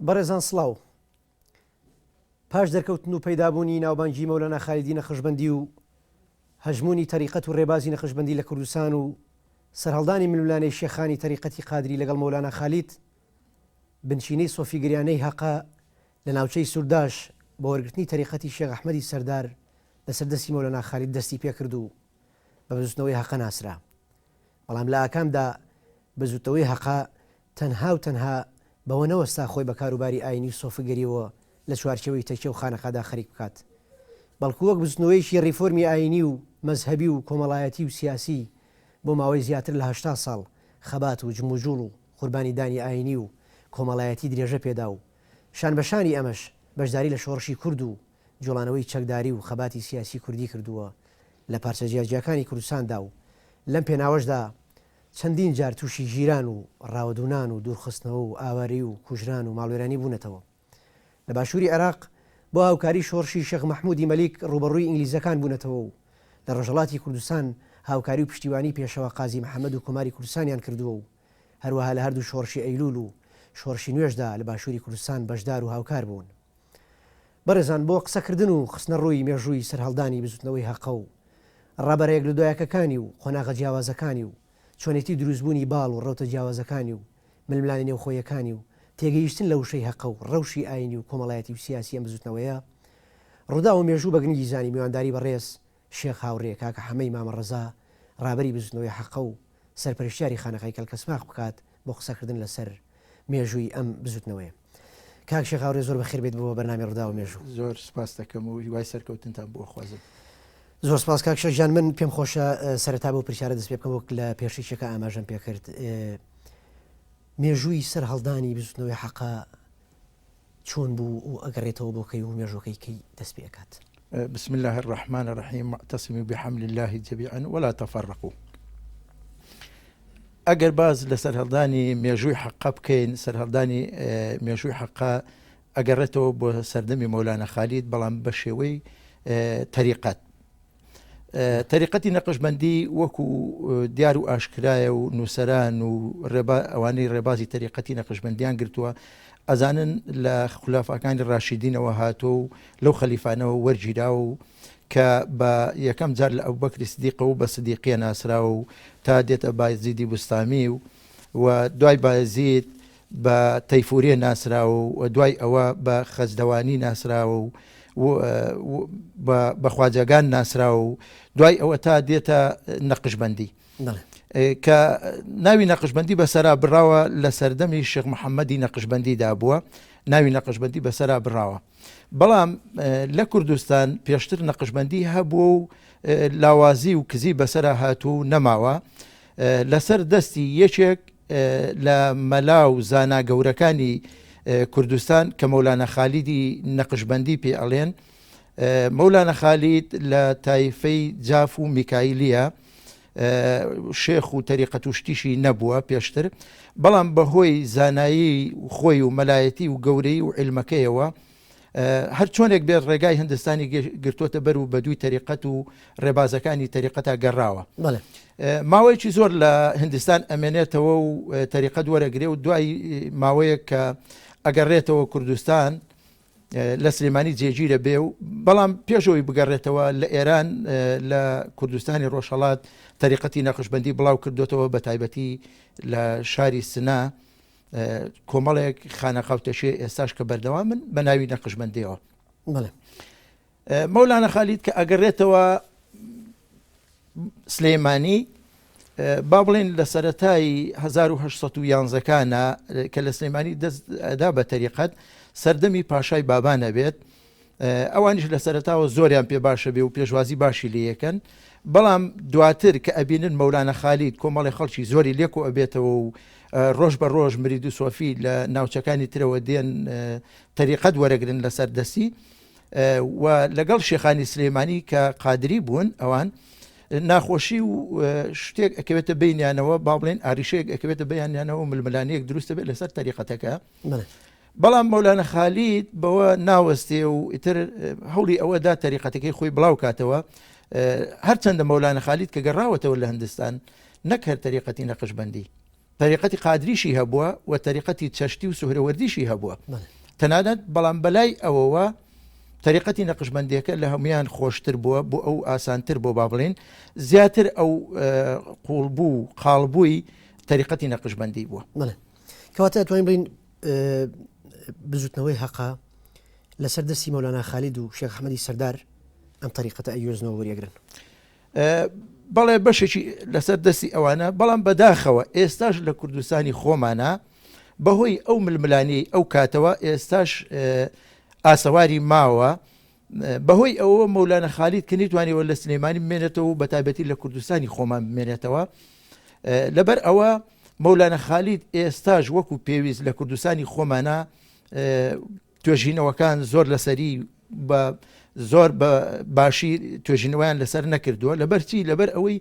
بەڕێزان سڵاو پاش دەرکەوتن و پەیدابوونی ناوبانگی مەولەنا خالیدی نەخشبەندی و هەژمونی تەریقەت و ڕێبازی نەخشبەندی لە کوردستان و سەرهەڵدانی ململانەی شێخانی تەریقەتی قادری لەگەڵ مەولەنا خالید بنچینەی سۆفیگریانەی هەقا لە ناوچەی سوورداش بە وەرگرتنی تەریقەتی شێخ ئەحمەدی سەردار لەسەر دەستی مەولەنا خالید دەستی پێکرد و بە بەزوتنەوەی هەقا ناسرا. بەڵام لە ئاکامدا بەزوتەوەی هەقا تەنها و تەنها بەوە نەوەستا خۆی بە کاروباری ئاینی سۆفگەریەوە لە چوارچەوەی تەکیە و خانەقادا خەریک بکات، بەڵکو وەک بزنەوەیشی ڕیفۆرمی ئاینی و مەزهەبی و کۆمەڵایەتی و سیاسی بۆ ماوەی زیاتر لە 80 ساڵ خەبات و جموجوڵ و قوربانیدانی ئاینی و کۆمەڵایەتی درێژە پێدا و شان بەشانی ئەمەش بەشداری لە شۆڕشی کورد و جوڵانەوەی چەکداری و خەباتی سیاسی کوردی کردووە لە پارچە جیاجیەکانی کوردستاندا و لەم پێناوەشدا چەندین جار تووشی ژیران و ڕاودونان و دوورخستنەوە و ئاواری و کوژران و ماڵوێرانی بوونەتەوە. لە باشووری عێراق بۆ هاوکاری شۆڕشی شێخ مەحموودی مەلیک ڕوبەڕووی ئینگلیزەکان بوونەتەوە و لە ڕۆژهەڵاتی کوردستان هاوکاری و پشتیوانی پێشەوە قازی محەممەد و کۆماری کوردستانیان کردووە و هەروەها لە هەردوو شۆڕشی ئەیلول و شۆڕشی نوێژدا لە باشووری کوردستان بەشدار و هاوکار بوون. بەڕێزان بۆ قسەکردن و خستنە ڕووی مێژووی سەرهەڵدانی بزوتنەوەی هەقە و ڕابەرەیەک لە دۆیەکەکانی و خۆناغە جیاوازەکانی و چۆنێتی دروستبوونی باڵ و ڕەوتە جیاوازەکانی و ململانی نێوخۆیەکانی و تێگەیشتن لە وشەی هەقە و ڕەوشی ئاینی و کۆمەڵایەتی و سیاسی ئەم بزوتنەوەیە ڕوودا و مێژوو بە گرنگی زانی میوانداری بەڕێز شێخ هاوڕێ کاکە حەمەی مامەڕەزا ڕابەری بزوتنەوەی هەقە و سەرپەرشتیاری خانەقەی کەلکەسماق بکات بۆ قسەکردن لەسەر مێژووی ئەم بزوتنەوەیە. کاک شێخ هاوڕێ زۆر بەخێر بێت بۆ بەرنامی ڕوودا و مێژوو. زۆر سپاس دەکەم و هیوای سەرکەوتنتان بۆ خوازم. زۆر سپاس کاک شێخ جان، من پێم خۆشە سەرەتا بۆ پرسیارە دەست پێ بکەم وەک لە پێشیشەکە ئاماژەم پێکرد. مێژووی سەرهەڵدانی بزوتنەوەی هەقە چۆن بوو و ئەگەڕێتەوە بۆ کەی و مێژوەکەی کەی دەست پێ ئەکات؟ بسم الله الرحمن الرحيم واعتصموا بحبل الله جميعا ولا تفرقوا. ئەگەر باز لە سەرهەڵدانی مێژووی حەقە بکەین، سەرهەڵدانی مێژووی حەقە ئەگەڕێتەوە بۆ سەردەمی مەولانە خالید، بەڵام بە شێوەی تەریقەت. تەریقەتی نەقشبەندی وەکو دیار و ئاشکرایە و نووسەران و ئەوانەی ڕێبازی تەریقەتی نەقشبەندیان گرتووە ئەزانن لە خولافەکانی ڕاشیدینەوە هاتۆ و لەو خەلیفانەوە وەرگیرا و کە بە یەکەم جار لە ئەبوبەکری سدیقە و بە سدیقیە ناسراوە و تا دێتە بایزیدی بوستامی و دوای بایزید بە تەیفوریە ناسراوە و دوای ئەوە بە خەزدەوانی ناسراوە و بە خواجەگان ناسراوە و دوای ئەوە تا دێتە نەقشبەندی کە ناوی نەقشبەندی بەسەرا بڕاوە لە سەردەمی شێخ محەممەدی نەقشبەندیدا بووە، ناوی نەقشبەندی بەسەرا بڕاوە. بەڵام لە کوردستان پێشتر نەقشبەندی هەبووە و لاوازی و کزی بەسەرا هاتوو و نەماوە. لەسەر دەستی یەکێک لە مەلا و زانا گەورەکانی کوردستان کە مەولانە خالیدی نەقشبەندی پێ ئەڵێن. مەولانە خالید لە تایفەی جاف و میکایلیە، شێخ و تەریقەت و شتیشی نەبووە پێشتر، بەڵام بەهۆی زانایی خۆی و مەلایەتی و گەورەی و علمەکەیەوە هەر چۆنێک بێت ڕێگای هندستانی گرتوۆتە بەر و بەدووی تەریقەت و ڕێبازەکانی تەریقەتا گەڕاوە. ماوەیەکی زۆر لە هندستان ئەمێنێتەوە و تەریقەت وەرەگرێ و دوای ماوەیە کە ئەگەڕێتەوە کوردستان لە سلێمانی جێگیرە بێ و بەڵام پێشەوەی بگەڕێتەوە لە ئێران لە کوردستانی ڕۆژهەڵات تەریقەتی نەقشبەندی بڵاو کردوێتەوە بە تایبەتی لە شاری سنا کۆمەڵێک خانەقاوتەشێ ئێستاش کە بەردەوامن بە ناوی نەقشبەندیەوە. مەولانە خالید کە ئەگەڕێتەوە سلێمانی، با بڵێن لە سەرەتای 1911کانە کە لە سلێمانی دەستدا بە تەریقەت سەردەمی پاشای بابانە بێت. ئەوانیش لە سەرەتاوە زۆریان پێ باشە بێ و پێشوازی باشی لێ یەکەن، بەڵام دواتر کە ئەبینن مەولانە خالید کۆمەڵی خەڵکی زۆری لێکۆ ئەبێتەوە و ڕۆژ بە ڕۆژ مرید و سۆفی لە ناوچەکانی ترەوە دێن تەریقەت وەرەگرن لەسەر دەستی و لەگەڵ شێخانی سلێمانی کە قادری بوون ئەوان ناخۆشی و شتێک ئەکەوێتە بینیانەوە، با بڵێن ئاریشەیەک ئەکەوێتە بەیانیانەوە ململانەیەک دروستە بێت لەسەر تەریقەتەکە. بەڵام مەولانە خالید بەوە ناوەستێ و ئیتر هەوڵی ئەوەدا تەریقەتەکەی خۆی بڵاو کاتەوە. هەرچەندە مەولانە خالید کە گەڕاوەتەوە لە هندستان نەک هەر تەریقەتی نەقشبەندی، طریقەتی قادریشی هەبووە و طریقەتی چەشتی و سوهرەوەردیشی هەبووە تەنانەت بەڵام بەلای ئەوەوە طریقەتی نەقشبەندیەکە لە هەمویان خۆشتر بووە بۆ ئەو ئاسانتر بۆ با بڵێن زیاتر ئەو قوڵبوو قاڵبووی طریقەتی نەقشبەندی بووە کەواتە ئەتوانین بڵین بزوتنەوەی حەقا لەسەر دەستی مەولانە خالید و شێخ ئەحمەدی سەردار ئەم طریقەتە ئەیۆزنەوە وەریەگرن بەڵێ بەشێکی لەسەر دەستی ئەوانە بەڵام بەداخەوە ئێستاش لە کوردستانی خۆمانە بەهۆی ئەو ململانی ئەو کاتەوە ئێستاش ئاسەواری ماوە بەهۆی ئەوە مەولانە خالید کە نەیتوانیەوە لە سلێمانی بمێنێتەوە و بەتایبەتی لە کوردستانی خۆمان بمێنێتەوە لەبەر ئەوە مەولانە خالید ئێستاش وەکو پێویست لە کوردستانی خۆمانە توێژینەوەکان زۆر لەسەری بە زۆر بە باشی توێژینەوەیان لەسەر نەکردووە لەبەرچی لەبەر ئەوەی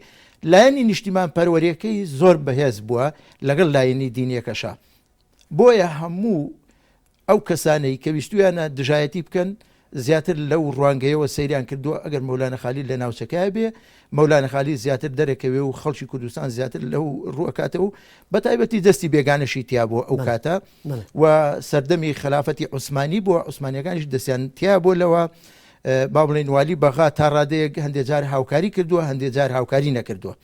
لایەنی نیشتیمان پەروەریەکەی زۆر بەهێز بووە لەگەڵ لایەنی دینیەکەشە بۆیە هەموو ئەو کەسانەی کە ویستویانە دژایەتی بکەن زیاتر لەو ڕوانگەیەوە سەیریان کردووە ئەگەر مەولانە خالید لە ناوچەکە بێ مەولانە خالید زیاتر دەرەکەوێ و خەڵکی کوردستان زیاتر لەو ڕوەکاتە و بەتایبەتی دەستی بێگانەشی تیا بووە ئەو کاتە و سەردەمی خلافەتی عوسمانی بووە عوسمانیەکانیش دەستیان تیا بووە لەوە با بڵێن والی بەغا تا ڕادەیەک هەندێک جار هاوکاری کردووە هەندێک جار هاوکاری نەکردووە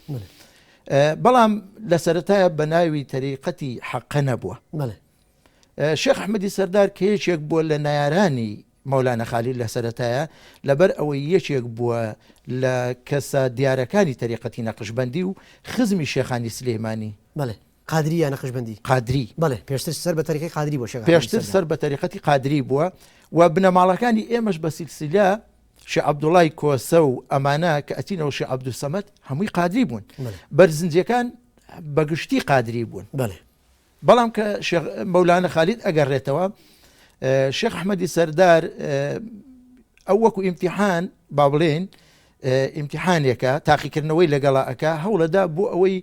بەڵام لە سەرەتایە بە ناوی تەریقەتی حەقە نەبووە شێخ ئەحمەدی سەردار کە یەکێک بووە لە نایارانی مەولانە خالید لە سەرەتایە لەبەر ئەوەی یەکێک بووە لە کەسە دیارەکانی تەریقەتی نەقشبەندی و خزمی شێخانی سلێمانی قادری یا نەقشبەندی قادری پێشتر سەر بە تەریقەی قادری بووە پێشتر سەر بە تەریقەتی قادری بووە و بنەماڵەکانی ئێمەش بە سیلسیلا شێخ عەبدوڵای کۆسە و ئەمانە کە ئەچینەوە شێخ عەبدوسەمەد هەمووی قادری بوون بەرزنجەکان بەگشتی قادری بوون بەڵام کە مەولانە خالید ئەگەڕێتەوە شێخ ئەحمەدی سەردار ئەو وەکو ئیمتیحان با بڵێن ئیمتیحانێکە تاقیکردنەوەی لەگەڵاکە هەوڵەدا بۆ ئەوەی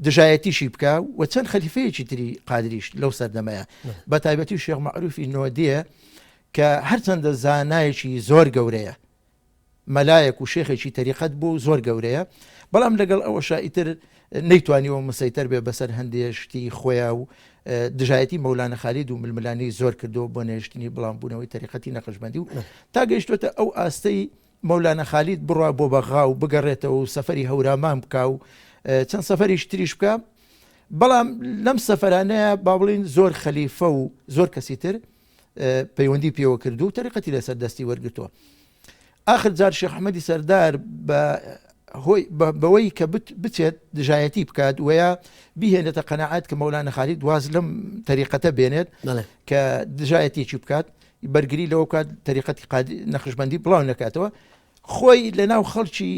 دژایەتیشی بکە و چەند خەلیفەیەکی تری قادریش لەو سەردەمەیە بە تایبەتی شێخ مەعروفی نۆدیە کە هەرچەندە زانایەکی زۆر گەورەیە مەلایەک و شێخێکی تەریقەت بوو زۆر گەورەیە بەڵام لەگەڵ ئەوەشە ئیتر نەیتوانیەوە مسەیتەر بێ بەسەر هەندێشتی خۆیان و دژایەتی مەولانە خالید و ململانی زۆر کردو بۆ نێشتنی بڵامبوونەوەی تەریقەتی نەقشبەندی و تا گەیشتوتە ئەو ئاستەی مەولانە خالید بڕوا بۆ بەغا و بگەڕێتەوە و سەفەری هەورامان بکە و چەند سەفەریش تریش بکە بەڵام لەم سەفەرانەیە با بڵین زۆر خەلیفە و زۆر کەسی تر پەیوەندی پێوە کردو و تەریقەتی لەسەر دەستی وەرگتووە آخر جار شێخ ئەحمەدی سەردار بەوەی کە بچێت دژایەتی بکات وەیە بیهێنێتە قەناعەت کە مەولانە خالید واز لەم تەریقەتە بێنێت کە دژایەتێکی بکات بەرگری لەوە بکات تەریقەتی نەقشبەندی بڵاو نەکاتەوە خۆی لە ناو خەڵکی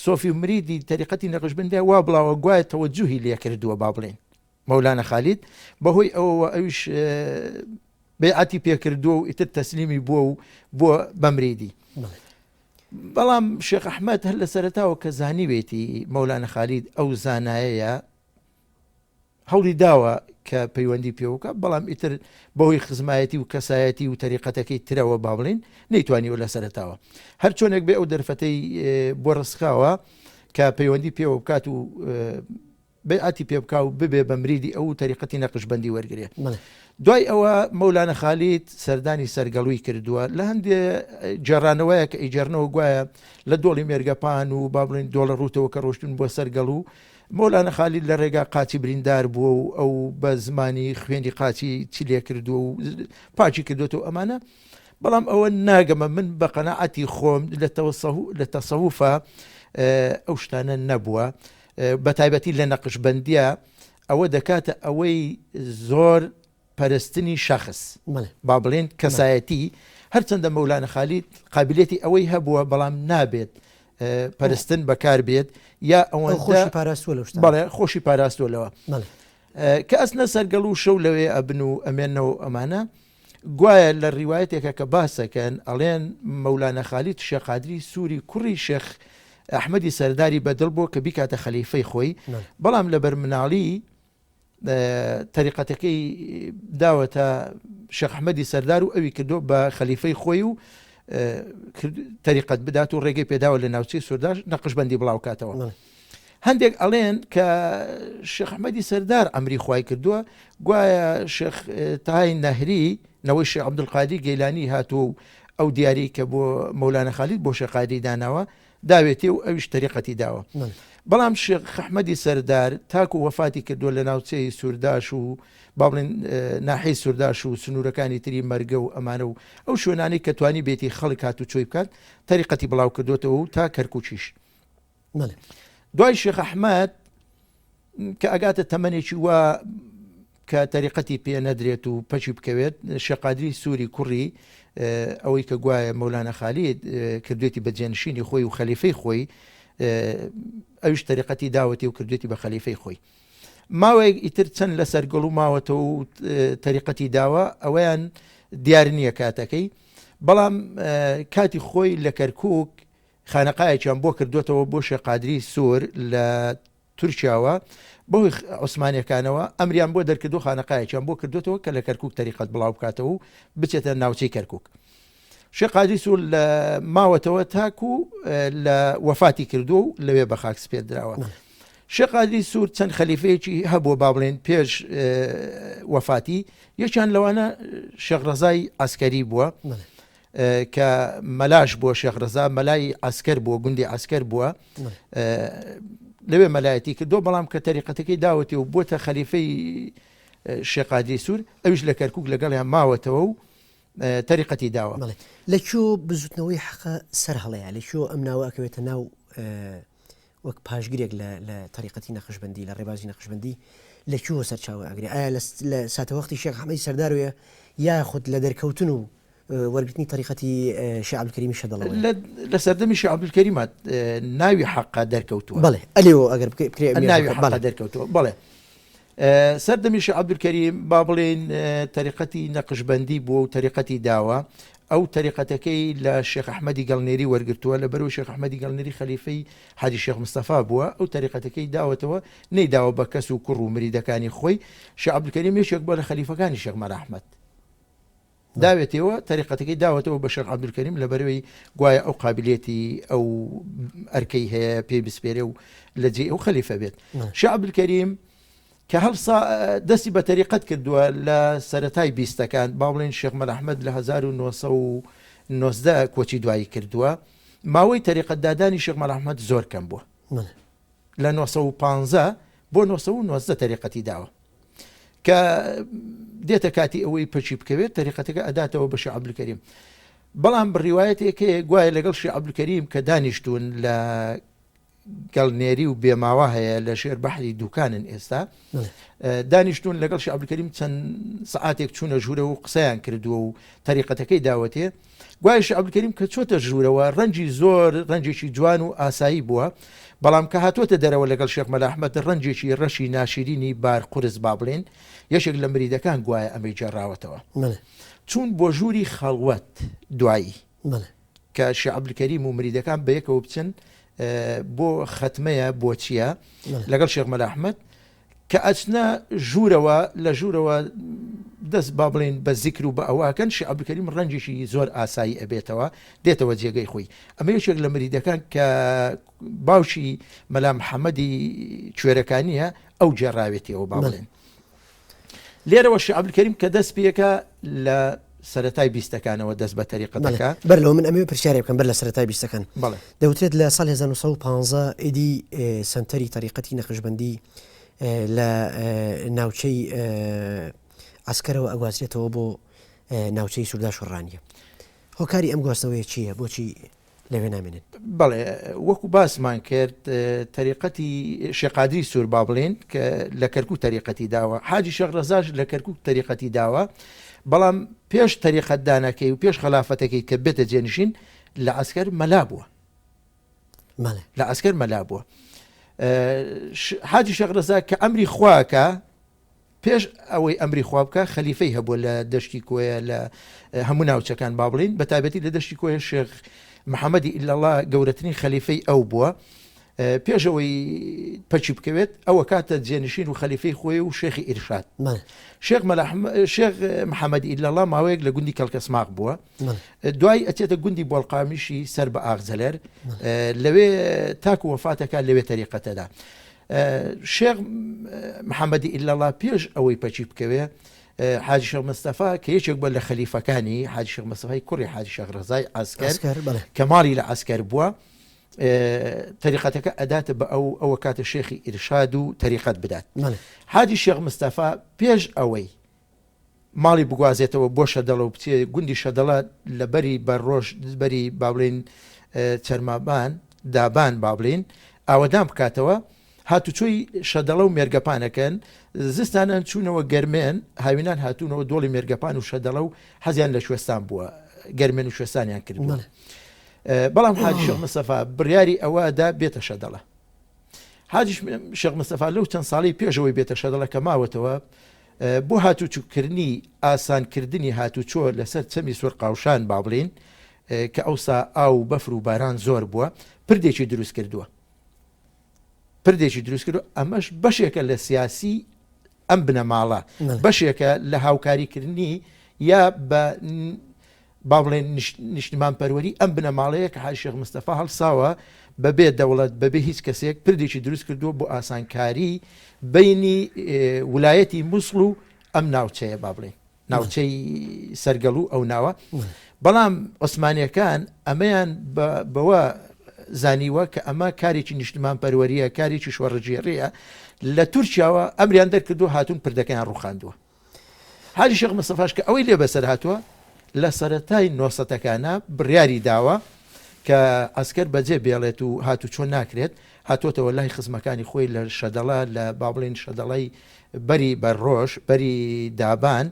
سۆفی و مریدی تەریقەتی نەقشبەندی وا بڵاوە گوایە تەوەجوهی لێ کردووە با بڵێن مەولانە خالید بەهۆی ئەوەوە ئەویش بێعەتی پێکردووە و ئیتر تەسلیمی بووە و بۆ بەمریدی بەڵام شێخ ئەحمەد هەر لە سەرەتاوە کە زانیوێتی مەولانە خالید ئەو زانایەیە هەوڵی داوە کە پەیوەندی پێوەکە بەڵام ئیتر بەهۆی خزمایەتی و کەسایەتی و تەریقەتەکەی ترەوە با بڵێن نەیتوانیوە لە سەرەتاوە هەر چۆنێک بێ ئەو دەرفەتەی بۆ ڕسخاوە کە پەیوەندی پێوە بکات و بێعەتی پێ بکا و ببێ بەمریدی ئەو تەریقەتی نەقشبەندی وەرگێ دوای ئەوە مەولانە خالید سەردانی سەرگەڵووی کردووە لە هەندێ جێڕانەوەیە کە ئیجارنەوە گوایە لە دۆڵی مێرگەپان و با بڵێن دۆڵە ڕوتەوە کە ڕۆشتون بۆ سەرگەڵوو مەولانە خالید لە ڕێگا قاچی بریندار بووە و ئەو بە زمانی خوێنی قاچی چی لێ کردووە و پاچی کردوێتەوە ئەمانە بەڵام ئەوە ناگەمە من بە قەناعەتی خۆم لە تەسەووفە ئەو شتانە نەبووە بە تایبەتی لە نەقشبەندیە ئەوە دەکاتە ئەوەی زۆر پەرستنی شەخص با بڵێن کەسایەتی هەرچەندە مەولانە خالید قابلێتی ئەوەی هەبووە بەڵام نابێت پەرستن بەکار بێت یا ئەوەن خۆشی پاراستوەلەوە کە ئەسنە سەرگەڵ و شەو لەوێ ئەبن و ئەمێنەوە ئەمانە گوایە لە ڕیوایەتێکە کە باسەکەن ئەڵێن مەولانە خالید شێخ قادری سووری کوڕی شێخ ئەحمەدی سەرداری بەدڵ بۆ کە بیکاتە خەلیفەی خۆی بەڵام لە بەرمناڵی تەریقەتەکەی داوەتە شێخ ئەحمەدی سەردار و ئەوی کردو بە خەلیفەی خۆی و تەریقەت بدات و ڕێگەی پێداوە لە ناوچەی سوورداش نەقشبەندی بڵاو کاتەوە هەندێک ئەڵێن کە شێخ ئەحمەدی سەردار ئەمری خوای کردووە گوایە شێخ تاهای نەهری نەوەی شێخ عەبدولقادر گەیلانی هاتووە ئەو دیاری کە بۆ مەولانە خالید بۆ شێخ قادری داناوە داوێتی و ئەویش تەریقەتی داوە بەڵام شێخ ئەحمەدی سەردار تاکو وەفاتی کردووە لە ناوچەی سوورداش و با بڵێن ناحەی سوورداش و سنوورەکانی تری مەرگە و ئەمانە و ئەو شوێنانی کە توانی بێتی خەڵک هات و چۆی بکات تەریقەتی بڵاو کردوێتەوە و تا کەرکووچیش دوای شێخ ئەحمەد کە ئەگاتە تەمەنێکی وە کە تەریقەتی پێ نەدرێت و پەچی بکەوێت شێخ قادری سووری کوڕی ئەوەی کە گوایە مەولانە خالید کردوێتی بە جێنشینی خۆی و خەلیفەی خۆی ئەویش تەریقەتی داوەتی و کردوێتی بە خەلیفەی خۆی ماوەیەک ئیتر چەند لەسەر گەڵ و ماوەتەوە و تەریقەتی داوە ئەویان دیار نییە کاتەکەی بەڵام کاتی خۆی لە کەرکووک خانەقایەکیان بۆ کردوێتەوە بۆ شێخ قادری سوور لە تورکیاوە بۆی عوسمانیەکانەوە ئەمریان بۆ دەرکردو خانەقایەکیان بۆ کردوێتەوە کە لە کەرکووک تەریقەت بڵاو بکاتەوە و بچێتە ناوچەی کەرکووک شێخ قادری سوور لە ماوەتەوە تاکو لە وەفاتی کردو و لەوێ بە خاک سپێر درراوە شێخ قادری سوور چەند خەلیفەیەکی هەبووە با بڵێن پێش وەفاتی یەکیان لەوانە شێخ ڕەزای عەسکەری بووە کە مەلاش بووە شێخ ڕەزا مەلای عەسکەر بووە گوندی عەسکەر بووە لەوێ مەلایەتی کردو بەڵام کە تەریقەتەکەی داوەتی و بۆتە خەلیفەی شێخ قادری سوور ئەویش لە کەرکووک لەگەڵیان ماوەتەوە و تەریقەتی داوە لەکوێ بزوتنەوەی حەقە سەر هەڵەیە لەکوێ ئەم ناوە ئەکەوێتە ناو وەک پاشگرێک لە تەریقەتی نەخشبەندی لە ڕێبازی نەخشبەندی لەکوێ سەرچاوە ئەگرێ ئایا لە ساتەوەختی شێخ ئەحمەدی سەردارویە یا خودت لە دەرکەوتن و وەرگرتنی تەریقەتی شێخ عەبدولکەریمی شەدەڵەوە لە سەردەمی شێخ عەبدولکەریمات ناوی حەقا دەرکەوتووە بەڵێ ئەلێەوە ئەگەر ناوی حەقا دەرکەوتووە بەڵێ سەردەمی شێخ عەبدولکەریم با بڵێن تەریقەتی نەقشبەندی بووە و تەریقەتی داوە ئەو تەریقەتەکەی لە شێخ ئەحمەدی گەڵنێری وەرگرتووە لە بەرەو شێخ ئەحمەدی گەڵنێری خەلیفەی حاجی شێخ مستەفا بووە ئەو تەریقەتەکەی داوەتەوە نەیداوە بە کەس و کوڕ و مریدەکانی خۆی شێخ عەبدولکەریم یەکێک بووە لە خەلیفەکانی شێخ مەلا ئەحمەد داوێتەوە تەریقەتەکەی داوەتەوە بە شێخ عەبدولکەریم لە بەرەوەی گوایە ئەو قابلیەتی ئەو ئەرکەی هەیە پێی بسپێرێ و لە جێ ئەو خەلیفە بێت شێخ عەبدولکەریم کە هەڵسا دەستی بە تەریقەت کردووە لە سەرەتای بیستەکان با بڵێن شێخ مەلا ئەحمەد لە 1990 کۆچی دوایی کردووە ماوەی تەریقەت دادانی شێخ مەلا ئەحمەد زۆر کەم بووە لە 1950 بۆ 1990 تەریقەتی داوە کە دێتە کاتی ئەوەی پەچی بکەوێت تەریقەتەکە ئەداتەوە بە شێخ عەبدولکەریم بەڵام بڕیوایەتێکەیە گوایە لەگەڵ شێخ عەبدولکەریم کە دانیشتون لە گەڵنێری و بێماوە هەیە لە شێر بەحری دووکانن ئێستا دانیشتون لەگەڵ شێخ عەبدولکەریم چەند سەعاتێک چوونە ژوورە و قسەیان کردووە و تەریقەتەکەی داوەتێ گوایە شێخ عەبدولکەریم کە چۆتە ژوورەوە ڕەنجی زۆر ڕەنجێکی جوان و ئاسایی بووە بەڵام کە هاتوۆتە دەرەوە لەگەڵ شێخ مەلا ئەحمەد ڕەنجێکی ڕەشی ناشرینی بار قورس با بڵێن یەشێک لە مریدەکان گوایە ئەمەی جێڕاوەتەوە چوون بۆ ژووری خەڵوەت دوایی کە شێخ عەبدولکەریم و مریدەکان بەیەکەوە بچن بۆ ختمەیە بۆ چییە لەگەڵ شێخ مەلا ئەحمەد کە ئەچنە ژوورەوە لە ژوورەوە دەست با بڵێن بە زیکر و بە ئەوواکەن شێخ عەبدولکەریم ڕەنجێکی زۆر ئاسایی ئەبێتەوە دێتەوە جێگەی خۆی ئەمە یەکێک لە مریدەکان کە باوشی مەلا محەممەدی کوێرەکانیە ئەو جێڕاوێتیەوە با بڵێن لێرەوە شێخ عەبدولکەریم کە دەست پێەکە لە سەرەتای بیستەکانەوە دەست بە تەریقەتەکە بەر لەوە من ئەمێ پرسیارێ بکەم بەر لە سەرەتای بیستەکان دەوترێت لە ساڵ 1950 ئیدی سنتەری تەریقەتی نەخشبەندی لە ناوچەی عەسکەرەوە ئەگوازرێتەوە بۆ ناوچەی سووردا شوڕانیە هۆکاری ئەم گواستنەوەی چییە بۆچی لەوێ نامێنن بەڵێ وەکو باسمان کرد تەریقەتی شێخ قادری سوور با بڵێن کە لە کەرکووک تەریقەتی داوە حاجی شێخ ڕەزاش لە کەرکووک تەریقەتی داوە بەڵام پێش تەریقەت دانەکەی و پێش خلافەتەکەی کە بێتە جێنشین لە عەسکەر مەلا بووە لە عەسکەر مەلا بووە حاجی شێخ ڕەزا کە ئەمری خواکە پێش ئەوەی ئەمری خوا بکە خەلیفەی هەبووە لە دەشتی کۆیە لە هەموو ناوچەکان با بڵین بە تایبەتی لە دەشتی کۆیە شێخ محەممەدی ئیلەڵڵا گەورەترین خەلیفەی ئەو بووە پێشەوەی پەچی بکەوێت ئەوە کاتە جێنشین و خەلیفەی خۆی و شێخی ئیرشاد شێخ محەممەدی ئیلەڵڵا ماوەیەک لە گوندی کەلکەسماق بووە دوای ئەچێتە گوندی بۆڵقامیشی سەر بە ئاغزەلەر لەوێ تاکو وەفاتەکە لەوێ تەریقەتەدا شێخ محەممەدی ئیلەڵڵا پێش ئەوەی پەچی بکەوێ حاجی شێخ مستەفا کە یەکێک بە لە خەلیفەکانی حاجی شێخ مستەفای کوڕی حاجی شێخ ڕەزای عەسکەر کە ماڵی لە عەسکەر بووە تەریقەتەکە ئەداتە بە ئەوە کاتە شێخی ئیرشاد و تەریقەت بدات حاجی شێخ مستەفا پێش ئەوەی ماڵی بگوازێتەوە بۆ شەدەڵە و بچێ گوندی شەدەڵە لە بەری بەڕۆژ بەری باڵین چەرمابان دابان باڵین ئاوەدام بکاتەوە هاتوچۆی شەدەڵە و مێرگەپانەکەن زستانان چوونەوە گەرمێن هاوینان هاتوونەوە دۆڵی مێرگەپان و شەدەڵە و حەزیان لە شوێستان بووە گەرمێن و شوێستانیان کردووە بەڵام حاجی شێخ مستەفا بڕیاری ئەوەدا بێتە شەدەڵە حاجی شێخ مستەفا لەو چەند ساڵی پێشەوەی بێتە شەدەڵە کە ماوەتەوە بۆ هاتوچووکردنی ئاسانکردنی هاتوچۆ لەسەر چەمی سۆر قاوشان با بڵین کە ئەوسا ئاو بەفر و باران زۆر بووە پردێکی دروست کردووە ئەمەش بەشێکە لە سیاسی ئەم بنەماڵە بەشێکە لە هاوکاریکردنی یا بە با بڵێن نیشتمان پەروەری ئەم بنەماڵەیە کە حاجی شێخ مستەفا هەڵساوە بەبێ دەوڵەت بەبێ هیچ کەسێک پردێکی دروست کردووە بۆ ئاسانکاری بینی ویلایەتی مووسڵ و ئەم ناوچەیە با بڵێ ناوچەی سەرگەڵ و ئەو ناوە بەڵام عوسمانیەکان ئەمەیان بەوە زانیوە کە ئەمە کارێکی نیشتمان پەروەریە کارێکی شوەڕەجێڕەیە لە تورکیاوە ئەمریان دەرکردو هاتوون پردەکەیان ڕوخاندووە حاجی شێخ مستەفاش کە ئەوەی لێ بەسەر هاتووە لە سەرەتای نۆسەتەکانە بڕیاری داوە کە ئەسکەر بەجێ بێڵێت و هاتو چۆن ناکرێت هاتوۆتەوە لای خزمەکانی خۆی لە شەدەڵە لە باڵین شەدەڵی بەری بەرڕۆژ بەری دابان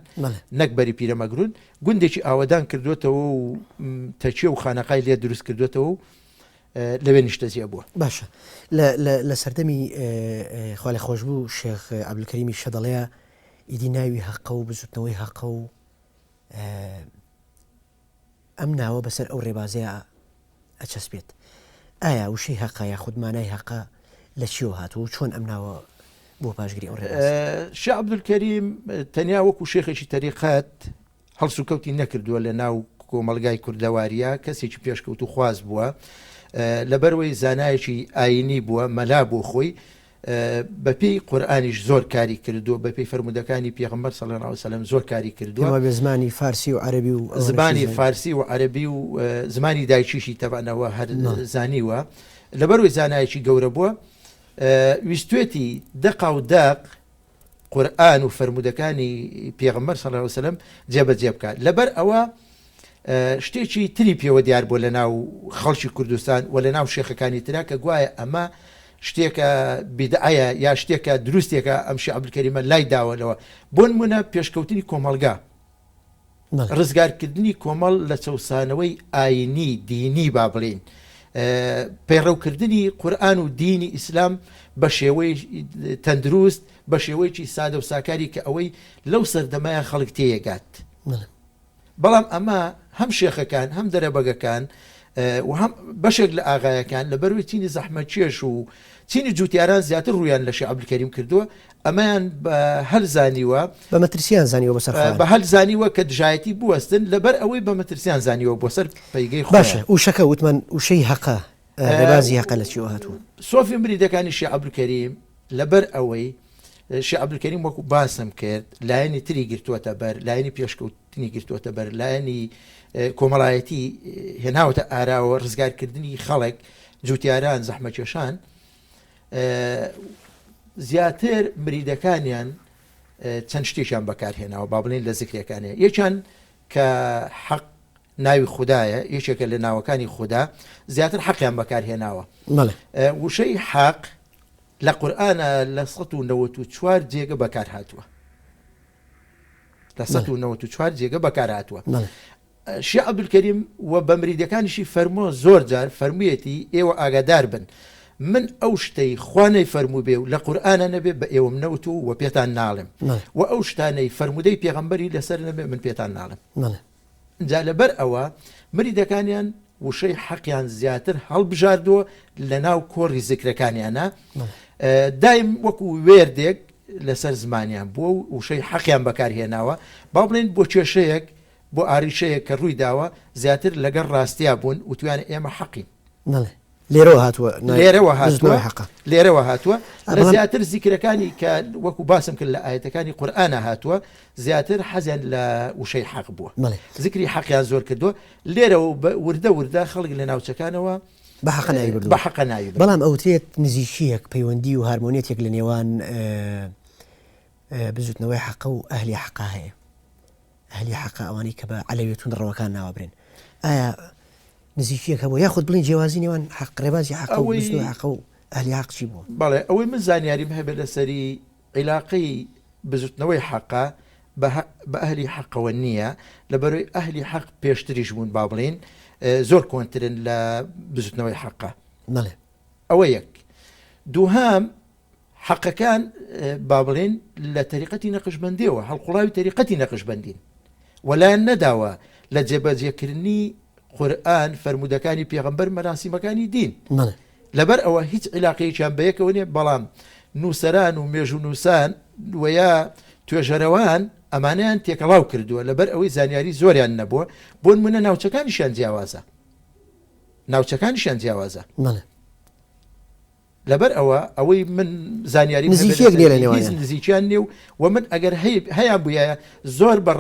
نەک بەری پیرەمەگرون گوندێکی ئاوەدان کردوێتەوە و تەچێ و خانەقای لێ دروست کردوێتەوە و لەوێ نیشتەجێ بووە باشە لە سەردەمی خوا لێ خۆش بوو شێخ عەبدولکەریمی شەدەڵەیە ئیدی ناوی هەقە و بزوتنەوەی هەقە و ئەم ناوە بەسەر ئەو ڕێبازەیە ئەچەسبێت ئایا وشەی هەقە یا خودمانای هەقە لە چیەوە هاتووە و چۆن ئەم ناوە بۆ پاشگیری ئەو ڕێباز شێخ عەبدولکەریم تەنیا وەکو شێخێکی تەریقەت هەڵسوکەوتی نەکردووە لە ناو کۆمەڵگای کوردەواریە کەسێکی پێشکەوت و خواز بووە لەبەرەوەی زانایەکی ئاینی بووە مەلا بۆ خۆی بەپێی قورئانیش زۆر کاری کردووە بەپێی فەرمودەکانی پێغەمبەر صلی الله علیه و سلم زۆر کاری کردووە بە زمانی فارسی و عەربی و زمانی فارسی و عەربی و زمانی دایکیشی تەبەنەوە هەر زانیوە لەبەرەوەی زانایەکی گەورە بووە ویستوێتی دەق و داق قورئان و فەرمودەکانی پێغەمبەر صلی الله علیه و سلم جێبەجێ بکات لەبەر ئەوە شتێکی تری پێوە دیار بۆ لە ناو خەڵکی کوردستان و لە ناو شێخەکانی ترا کە گوایە ئەمە شتێکە بیدعەیە یا شتێکە دروستێکە ئەم شێخ عەبدولکەریمە لای داوەلەوە بۆ نمونە پێشکەوتنی کۆمەڵگا ڕزگارکردنی کۆمەڵ لە چەوسانەوەی ئاینی دینی با بڵێن پەیڕەوکردنی قورئان و دینی ئیسلام بە شێوەی تەندروست بە شێوەیەکی سادە و ساکاری کە ئەوەی لەو سەردەمایە خەڵک تێیەگات بەڵام ئەمە هەم شێخەکان هەم دەرەبەگەکان و هەم بەشێک لە ئاغایەکان لە بەروی چینی زەحمەتکێش و چینی جوتیاران زیاتر ڕویان لە شێخ عەبدولکەریم کردووە ئەمەیان بە هەل زانیوە بە مەترسیان زانیوە بەسەر بە هەل زانیوە کە دژایەتی بوەستن لەبەر ئەوەی بە مەترسیان زانیوە بۆ سەر پەیگەی خۆیان باشە وشەکە وتمان وشەی هەقە ڕێبازی هەقە لە چیەوە هاتووە سۆفی مریدەکانی شێخ عەبدولکەریم لەبەر ئەوەی شێخ عەبدولکەریم وەکو باسم کرد لایەنی تری گرتووەتە بەر لایەنی پێشکەوتنی گرتووەتە بەر لایەنی کۆمەڵایەتی هێناوەتە ئاراوە ڕزگارکردنی خەڵک جوتیاران زەحمەتکێشان زیاتر مریدەکانیان چەند شتێکیان بەکارهێناوە با بڵێن لە زیکرەکانەیە یەکیان کە حەق ناوی خوددایە یەکێکە لە ناوەکانی خوددا زیاتر حەقیان بەکارهێناوە وشەی حەق لە قورئانە لە 194 جێگە بەکار هاتووە لە 194 جێگە بەکار هاتووە شێخ عەبدولکەریم و بە مریدەکانیشی فەرمووە زۆر جار فەرموویەتی ئێوە ئاگادار بن من ئەو شتەی خوانەی فەرموو بێ و لە قورئانە نەبێ بە ئێوەم نەوت و پێتان ناڵێم و ئەو شتانەی فەرمودەی پێغەمبەری لەسەر نەبێ من پێتان ناڵێم جا لەبەر ئەوە مریدەکانیان وشەی حەقیان زیاتر هەڵبژاردووە لە ناو کۆڕی زیکرەکانیانە دایم وەکو وێردێک لەسەر زمانیان بووە و وشەی حەقیان بەکارهێناوە با بڵێن بۆ کێشەیەک بۆ ئاریشەیەک کە ڕووی داوە زیاتر لەگەڵ ڕاستیا بوون و توانێت ئێمە حەقین لێرەوە هاتووە لێرەوە هاتووە لە زیاتر زیکرەکانی کە وەکو باسم کرد لە ئاەتەکانی قورئانە هاتووە زیاتر حەزیان لە وشەی حەق بووە زیکری حەقیان زۆر کردووە لێرەوە وردە خەڵک لە ناوچەکانەوە بە حەق ناوی بەڵام ئەوترێت نزیکیەک پەیوەندی و هارمۆنیەتێک لە نێوان بزوتنەوەی حەقە و ئەهلی حەقا هەیە ئەهلی حەقا ئەوانەی کە بە عەلەویەت و ڕەوەکان ناوابرێن ئایا نزیکیەکە بۆ یاخود بڵین جیاوازی نێوان حەق ڕێبازی حەق و حەق و ئەهلی حەق چی بووە بەڵێ ئەوەی من زانیاریم هەبێت لەسەری عیلاقەی بزوتنەوەی حەقا بە ئەهلی حەقەوە نییە لەبەرەوەی ئەهلی حەق پێشتریش بوون با بڵین زۆر کۆنترن لە بزوتنەوەی حەقا ئەوە یەک دووهام حەقەکان با بڵێن لە تەریقەتی نەقشبەندیەوە هەڵقوڵاوی تەریقەتی نەقشبەندین وەلایەن نەداوە لە جێبەجێکردنی قورئان فەرمودەکانی پێغەمبەر مەراسیمەکانی دین لەبەر ئەوە هیچ عیلاقەیەکیان بەیەکەوە نیە بەڵام نووسەران و مێژ و نووسان وەیا توێژەرەوان ئەمانیان تێکەڵاو کردووە لەبەر ئەوەی زانیاری زۆریان نەبووە بۆ نمونە ناوچەکانیشیان جیاوازە لەبەر ئەوەی من زانیاری نزیکیان نێ و من ئەگەر هەیە بووە زۆر بە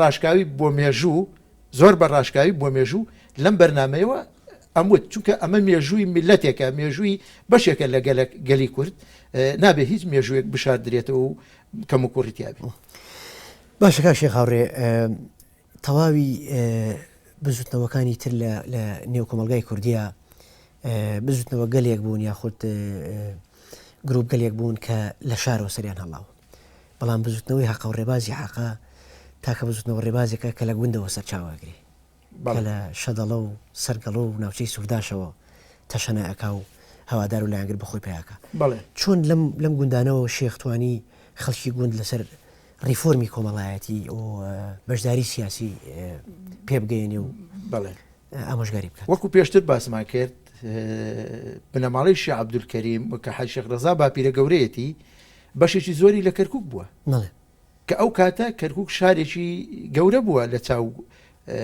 ڕاشکاوی بۆ مێژوو لەم بەرنامەیەوە ئەموت چونکە ئەمە مێژووی میلەتێکە مێژووی بەشێکە لە گەلی کورد نابێت هیچ مێژوویەک بشاردرێتەوە و کەم و کوڕیتیابێت باشە کاک شێخ هاوڕێ تەواوی بزوتنەوەکانی تر لە نێو کۆمەلگای کوردیە بزوتنەوە گەلێک بوون یاخود گرروپ گەلێک بوون کە لە شارەوە سەریان هەڵاوە بەڵام بزوتنەوەی حەقە و ڕێبازی حەقا تاکە بزوتنەوە ڕێبازێکە کە لە گوندەوە سەرچاوەگری کە لە شەدەڵە و سەرگەڵە و ناوچەی سووداشەوە تەشەنەکە و هەوادار و لایەنگر بەخۆی پیاکە چۆن لەم گوندانەوە شێختوانی خەڵکی گوند لەسەر ریفۆرمی کۆمەڵایەتی و بەشداری سیاسی پێ بگەێنێ و ئامۆژگاری بکات وەکو پێشتر باسمان کرد بنەماڵی شێخ عەبدولکەریم کە حاج شێخ ڕەزا باپیرە گەورەیەتی بەشێکی زۆری لە کەرکووک بووە کە ئەو کاتە کەرکووک شارێکی گەورە بووە لە چاو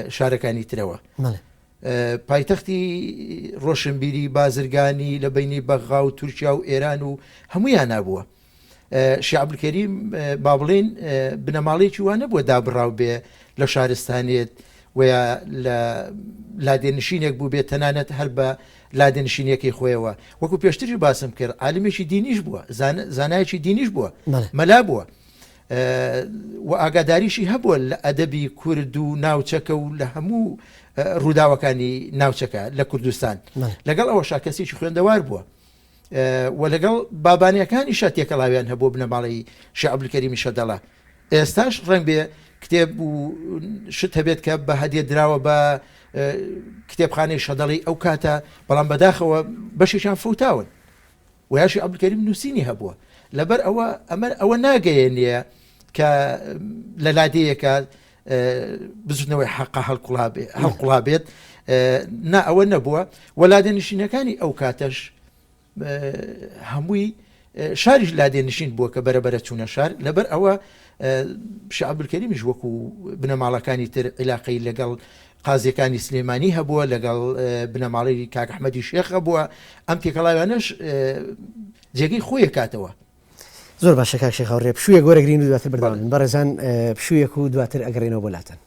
شارەکانی ترەوە پایتەختی ڕۆشنبیری بازرگانی لە بینی بەغا و تورکیا و ئێران و هەمویان نبووە شێخ عەبدولکەریم با بڵێن بنەماڵێکی وانە بووە دابڕاو بێ لە شارستانێت ویا لە لادێنشینێک بوو بێت تەنانەت هەر بە لادێنشینەکەی خۆیەوە وەکو پێشتری باسم کرد عالمێکی دینیش بووە زانایەکی دینیش بووە مەلا بووە و ئاگاداریشی هەبووە لە ئەدەبی کورد و ناوچەکە و لە هەموو ڕووداوەکانی ناوچەکە لە کوردستان لەگەڵ ئەوە شاکەسێکی خوێندەوار بووە و لەگەڵ بابانیەکانی شا تێکەڵاویان هەبوو بنەماڵی شێخ عەبدولکەریمی شەدەڵە ئێستاش ڕەنگ بێ کتێب و شت هەبێت کە بە هەدیە دراوە بە کتێبخانەی شەدەڵی ئەو کاتە بەڵام بەداخەوە بەشێکیان فوتاون و یا شێخ عەبدولکەریم نووسینی هەبووە لەبەر ئەوە ناگەیەنیە کە لە لادەیەکە بزوتنەوەی حەقا هەڵقوڵا بێت نا ئەوە نەبووە و لادێنشینەکانی ئەو کاتەش هەمووی شاریش لادێنشین بووە کە بەرەبەرە چوونە شار لەبەر ئەوە شێخ عەبدولکەریمیش وەکو بنەماڵەکانی تر عیلاقەی لەگەڵ قازیەکانی سلێمانی هەبووە لەگەڵ بنەماڵی کاک ئەحمەدی شێخ هەبووە ئەم تێکەڵاویانەش جێگەی خۆیە کاتەوە زۆر باشە کاک شێخ هاوڕێ پشوویەک وەرەگرین و دواتر بەردەوام بەڕێزان پشوویەک و دواتر ئەگەڕێنەوە بۆلاتەن